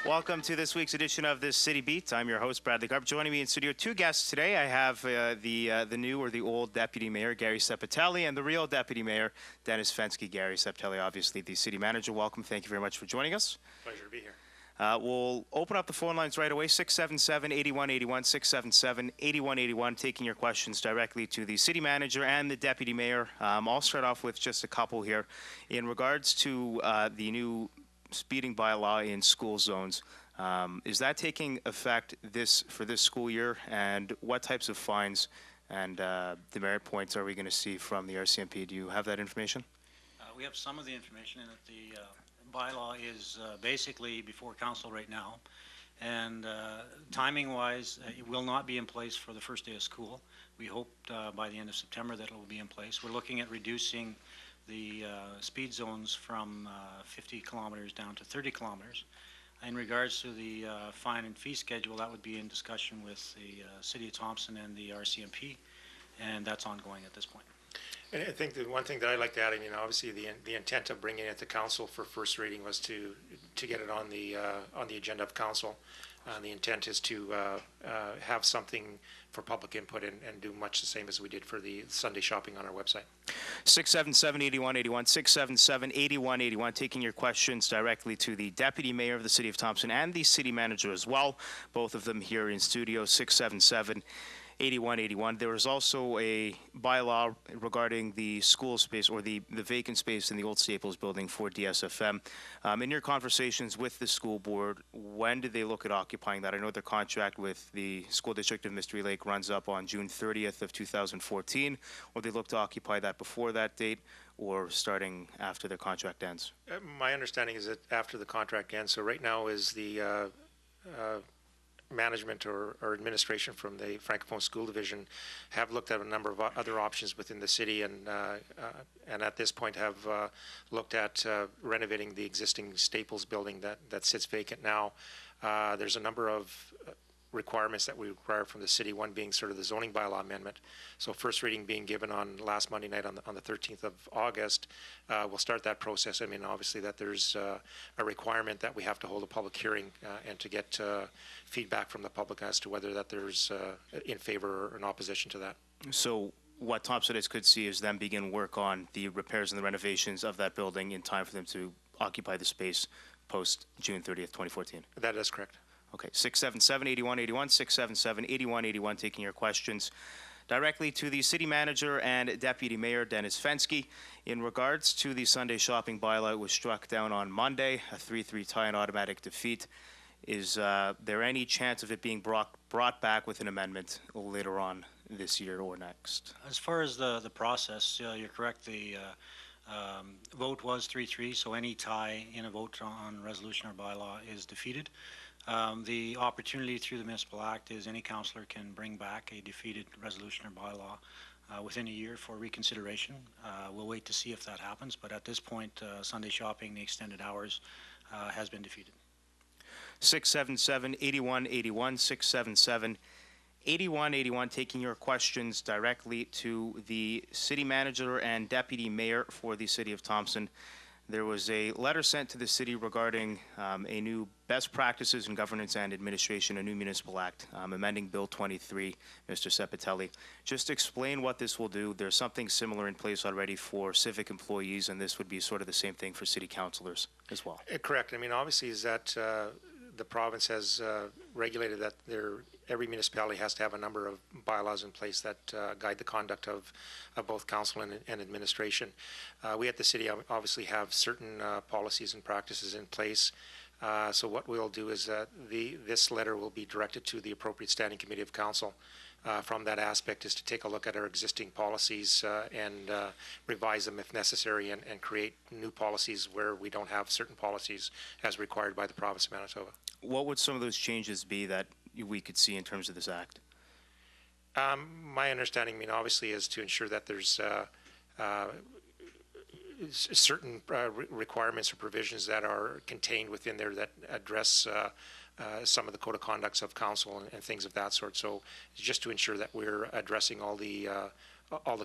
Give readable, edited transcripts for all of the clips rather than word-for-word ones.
Welcome to this week's edition of this City Beat. I'm your host, Bradley Karp. Joining me in studio, two guests today. I have the new or the old Deputy Mayor, Gary Ceppetelli, and the real Deputy Mayor, Dennis Fenske. Gary Ceppetelli, obviously the City Manager. Welcome. Thank you very much for joining us. Pleasure to be here. We'll open up the phone lines right away, 677-8181, 677-8181, taking your questions directly to the City Manager and the Deputy Mayor. I'll start off with just a couple here. In regards to the new speeding bylaw in school zones, is that taking effect for this school year, and what types of fines and demerit points are we going to see from the RCMP? Do you have that information? We have some of the information in that the bylaw is basically before council right now, and timing-wise, it will not be in place for the first day of school. We hope by the end of September that it will be in place. We're looking at reducing the speed zones from 50 kilometers down to 30 kilometers. In regards to the fine and fee schedule, that would be in discussion with the City of Thompson and the RCMP, and that's ongoing at this point. And I think the one thing that I'd like to add, obviously the intent of bringing it to council for first reading was to get it on the agenda of council. The intent is to have something for public input and do much the same as we did for the Sunday shopping on our website. 677-8181, 677-8181, taking your questions directly to the Deputy Mayor of the City of Thompson and the City Manager as well, both of them here in studio, 677-8181. There is also a bylaw regarding the school space or the vacant space in the old Staples building for DSFM. In your conversations with the school board, when did they look at occupying that? I know their contract with the school district of Mystery Lake runs up on June 30th of 2014. Will they look to occupy that before that date or starting after their contract ends? My understanding is that after the contract ends. So right now is the management or administration from the Francophone School Division have looked at a number of other options within the city, and at this point have looked at renovating the existing Staples building that sits vacant now. There's a number of requirements that we require from the city, one being sort of the zoning bylaw amendment. So first reading being given on last Monday night on the 13th of August. We'll start that process. I mean, obviously that there's a requirement that we have to hold a public hearing and to get feedback from the public as to whether that there's in favor or in opposition to that. So what Thompsonites could see is them begin work on the repairs and the renovations of that building in time for them to occupy the space post June 30th, 2014. That is correct. Okay, 677-8181, 677-8181, taking your questions directly to the City Manager and Deputy Mayor Dennis Fenske. In regards to the Sunday shopping bylaw, it was struck down on Monday, a 3-3 tie and automatic defeat. Is there any chance of it being brought back with an amendment later on this year or next? As far as the process, you're correct. The vote was 3-3, so any tie in a vote on resolution or bylaw is defeated. The opportunity through the Municipal Act is any councillor can bring back a defeated resolution or bylaw within a year for reconsideration. We'll wait to see if that happens, but at this point, Sunday shopping, the extended hours, has been defeated. 677-8181, 677-8181, taking your questions directly to the City Manager and Deputy Mayor for the City of Thompson. There was a letter sent to the city regarding a new best practices in governance and administration, a new municipal act, amending Bill 23, Mr. Ceppetelli. Just explain what this will do. There's something similar in place already for civic employees, and this would be sort of the same thing for city councillors as well. Correct. I mean, obviously is that the province has regulated that every municipality has to have a number of bylaws in place that guide the conduct of both council and administration. We at the city obviously have certain policies and practices in place. So what we'll do is that this letter will be directed to the appropriate standing committee of council. From that aspect is to take a look at our existing policies and revise them if necessary, and create new policies where we don't have certain policies as required by the province of Manitoba. What would some of those changes be that we could see in terms of this act? My understanding, obviously, is to ensure that there's certain requirements or provisions that are contained within there that address some of the code of conducts of council and things of that sort. So just to ensure that we're addressing all the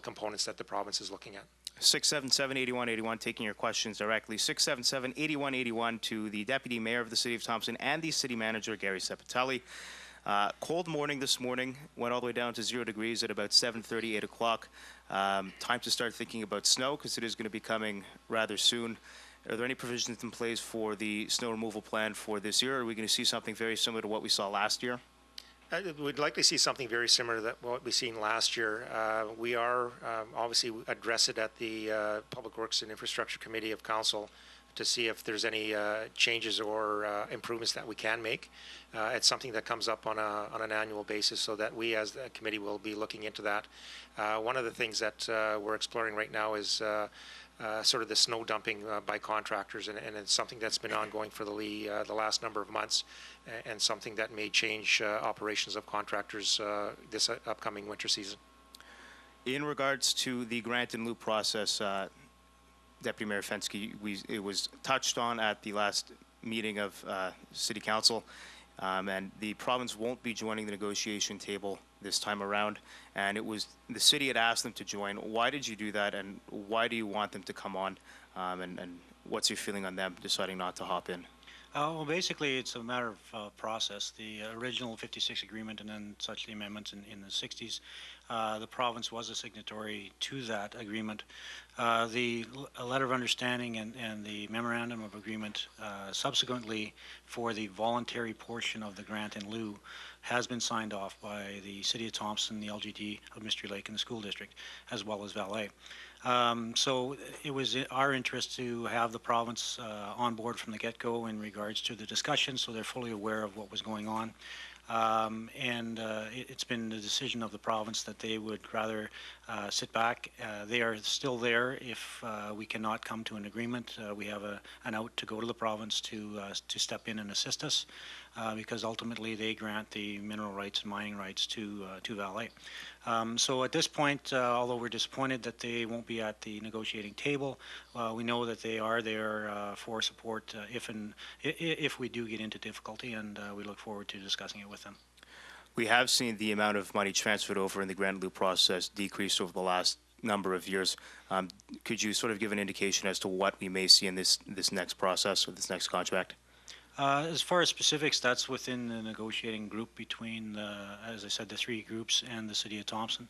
components that the province is looking at. 677-8181, taking your questions directly. 677-8181 to the Deputy Mayor of the City of Thompson and the City Manager, Gary Ceppetelli. Cold morning this morning, went all the way down to 0 degrees at about 7:30, 8 o'clock. Time to start thinking about snow because it is going to be coming rather soon. Are there any provisions in place for the snow removal plan for this year? Or are we going to see something very similar to what we saw last year? We'd likely see something very similar to what we've seen last year. We are obviously address it at the Public Works and Infrastructure Committee of Council to see if there's any changes or improvements that we can make. It's something that comes up on an annual basis, so that we as the committee will be looking into that. One of the things that we're exploring right now is sort of the snow dumping by contractors, and it's something that's been ongoing for the last number of months, and something that may change operations of contractors this upcoming winter season. In regards to the grant and loop process, Deputy Mayor Fenske, it was touched on at the last meeting of City Council, and the province won't be joining the negotiation table this time around, and it was the city had asked them to join. Why did you do that, and why do you want them to come on, and what's your feeling on them deciding not to hop in? Well, basically, it's a matter of process. The original 56 agreement and then such the amendments in the 60s, the province was a signatory to that agreement. The letter of understanding and the memorandum of agreement subsequently for the voluntary portion of the grant in lieu has been signed off by the City of Thompson, the LGD of Mystery Lake, and the school district, as well as Valet. So it was our interest to have the province on board from the get-go in regards to the discussion, so they're fully aware of what was going on. It's been the decision of the province that they would rather sit back. They are still there if we cannot come to an agreement. We have an out to go to the province to step in and assist us, because ultimately they grant the mineral rights and mining rights to Valet. So at this point, although we're disappointed that they won't be at the negotiating table, we know that they are there for support if we do get into difficulty, and we look forward to discussing it with them. We have seen the amount of money transferred over in the grant loop process decrease over the last number of years. Could you sort of give an indication as to what we may see in this next process or this next contract? As far as specifics, that's within the negotiating group between, as I said, the three groups and the City of Thompson.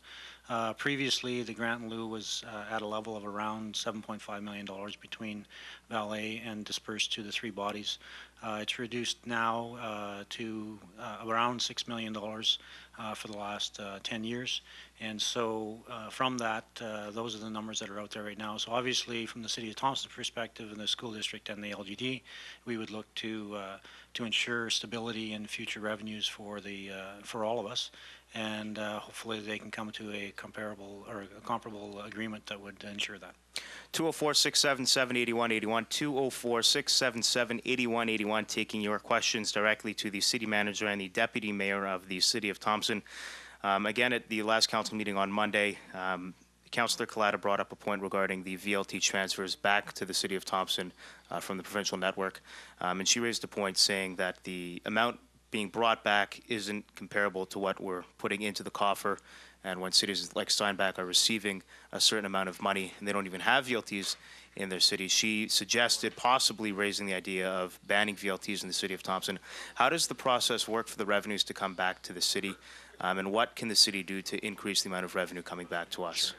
Previously, the grant in lieu was at a level of around $7.5 million between Valet and dispersed to the three bodies. It's reduced now to around $6 million for the last 10 years. And so from that, those are the numbers that are out there right now. So obviously, from the City of Thompson perspective and the school district and the LGD, we would look to ensure stability and future revenues for all of us. And hopefully they can come to a comparable or a comparable agreement that would ensure that. 204-677-8181, 204-677-8181, taking your questions directly to the City Manager and the Deputy Mayor of the City of Thompson. Again, at the last council meeting on Monday, Councillor Collada brought up a point regarding the VLT transfers back to the City of Thompson from the provincial network, and she raised a point saying that the amount being brought back isn't comparable to what we're putting into the coffer, and when cities like Steinbach are receiving a certain amount of money and they don't even have VLTs in their city, she suggested possibly raising the idea of banning VLTs in the City of Thompson. How does the process work for the revenues to come back to the city, and what can the city do to increase the amount of revenue coming back to us?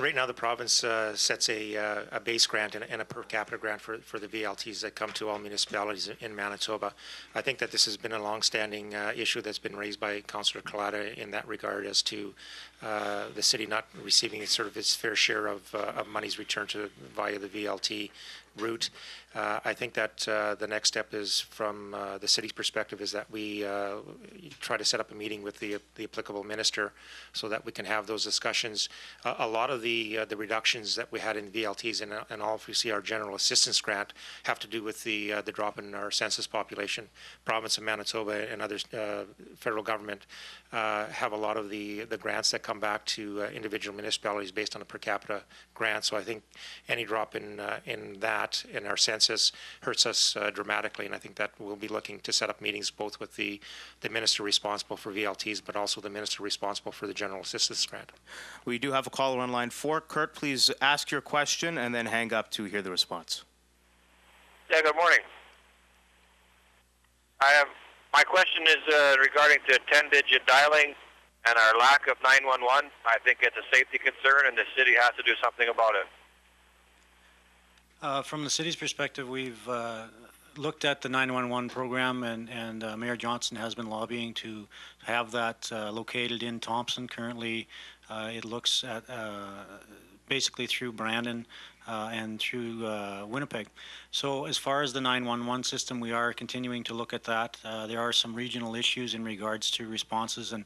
Right now, the province sets a base grant and a per capita grant for the VLTs that come to all municipalities in Manitoba. I think that this has been a long-standing issue that's been raised by Councillor Collada in that regard, as to the city not receiving sort of its fair share of monies returned to via the VLT route. I think that the next step is, from the city's perspective, is that we try to set up a meeting with the applicable minister so that we can have those discussions. A lot of the reductions that we had in VLTs and obviously our general assistance grant have to do with the drop in our census population. Province of Manitoba and other federal government have a lot of the grants that come back to individual municipalities based on a per capita grant. So I think any drop in that that, and our census hurts us dramatically. And I think that we'll be looking to set up meetings both with the minister responsible for VLTs, but also the minister responsible for the general assistance grant. We do have a caller on line 4. Kurt, please ask your question and then hang up to hear the response. Yeah, good morning. My question is regarding to 10-digit dialing and our lack of 911. I think it's a safety concern, and the city has to do something about it. From the city's perspective, we've looked at the 911 program, and Mayor Johnson has been lobbying to have that located in Thompson. Currently, it looks at basically through Brandon and through Winnipeg. So as far as the 911 system, we are continuing to look at that. There are some regional issues in regards to responses and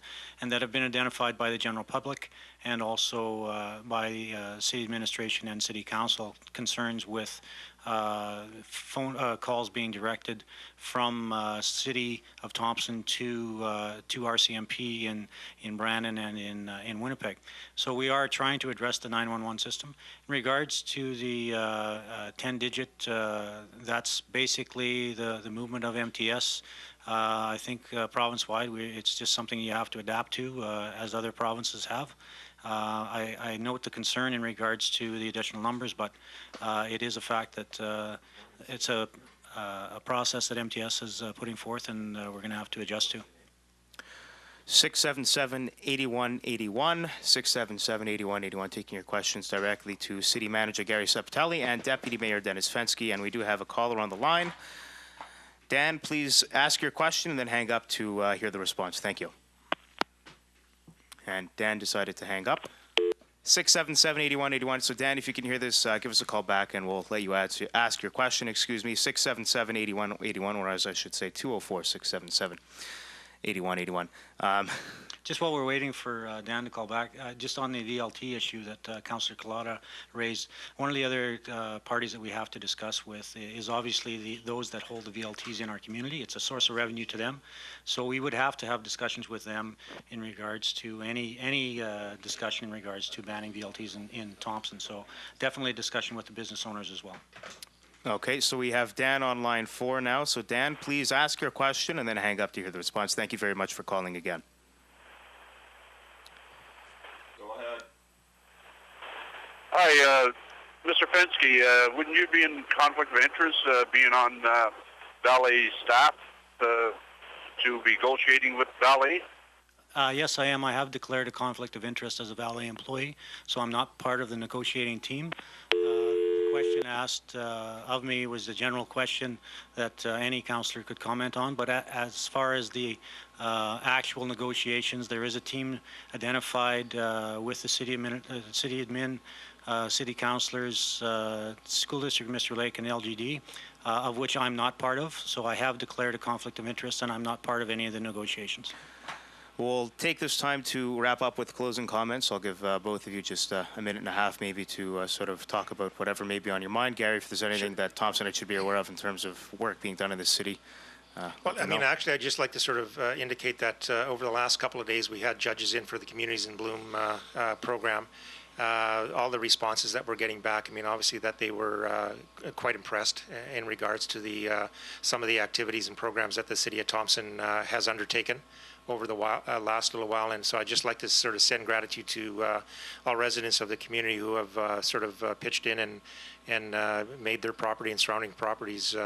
that have been identified by the general public and also by city administration and city council, concerns with phone calls being directed from City of Thompson to RCMP in Brandon and in Winnipeg. So we are trying to address the 911 system. In regards to the 10-digit, that's basically the movement of MTS. I think province-wide, it's just something you have to adapt to, as other provinces have. I note the concern in regards to the additional numbers, but it is a fact that it's a process that MTS is putting forth, and we're going to have to adjust to. 677-8181, 677-8181, taking your questions directly to City Manager Gary Ceppetelli and Deputy Mayor Dennis Fenske, and we do have a caller on the line. Dan, please ask your question and then hang up to hear the response. Thank you. And Dan decided to hang up. 677-8181. So Dan, if you can hear this, give us a call back and we'll let you ask your question. Excuse me, 677-8181, or as I should say, 204-677-8181. Just while we're waiting for Dan to call back, just on the VLT issue that Councillor Collada raised, one of the other parties that we have to discuss with is obviously those that hold the VLTs in our community. It's a source of revenue to them. So we would have to have discussions with them in regards to any discussion in regards to banning VLTs in Thompson. So definitely a discussion with the business owners as well. Okay, so we have Dan on line 4 now. So Dan, please ask your question and then hang up to hear the response. Thank you very much for calling again. Go ahead. Hi, Mr. Fenske. Wouldn't you be in conflict of interest being on valet staff to be negotiating with valet? Yes, I am. I have declared a conflict of interest as a valet employee, so I'm not part of the negotiating team. The question asked of me was a general question that any councillor could comment on, but as far as the actual negotiations, there is a team identified with the city admin, city councillors, school district, Mr. Lake, and LGD, of which I'm not part of. So I have declared a conflict of interest, and I'm not part of any of the negotiations. We'll take this time to wrap up with closing comments. I'll give both of you just a minute and a half maybe to sort of talk about whatever may be on your mind. Gary, if there's anything that Thompson should be aware of in terms of work being done in the city. Well, I mean, actually, I'd just like to sort of indicate that over the last couple of days, we had judges in for the Communities in Bloom program. All the responses that we're getting back, I mean, obviously that they were quite impressed in regards to the some of the activities and programs that the City of Thompson has undertaken over the last little while. And so I'd just like to sort of send gratitude to all residents of the community who have sort of pitched in and made their property and surrounding properties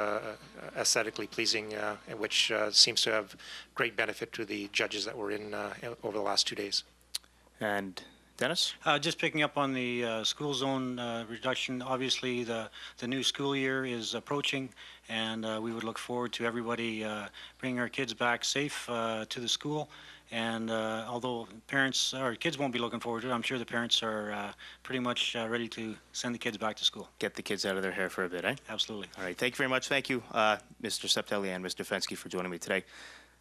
aesthetically pleasing, which seems to have great benefit to the judges that were in over the last 2 days. And Dennis? Just picking up on the school zone reduction, obviously the new school year is approaching, and we would look forward to everybody bringing our kids back safe to the school. And although parents or kids won't be looking forward to it, I'm sure the parents are pretty much ready to send the kids back to school. Get the kids out of their hair for a bit, eh? Absolutely. All right. Thank you very much. Thank you, Mr. Ceppetelli and Mr. Fenske, for joining me today.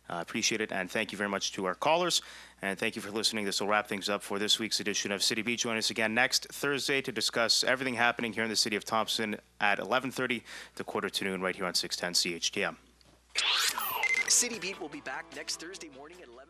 Appreciate it, and thank you very much to our callers, and thank you for listening. This will wrap things up for this week's edition of City Beat. Join us again next Thursday to discuss everything happening here in the city of Thompson at 11:30 to quarter to noon right here on 610 CHTM. City Beat will be back next Thursday morning at 11.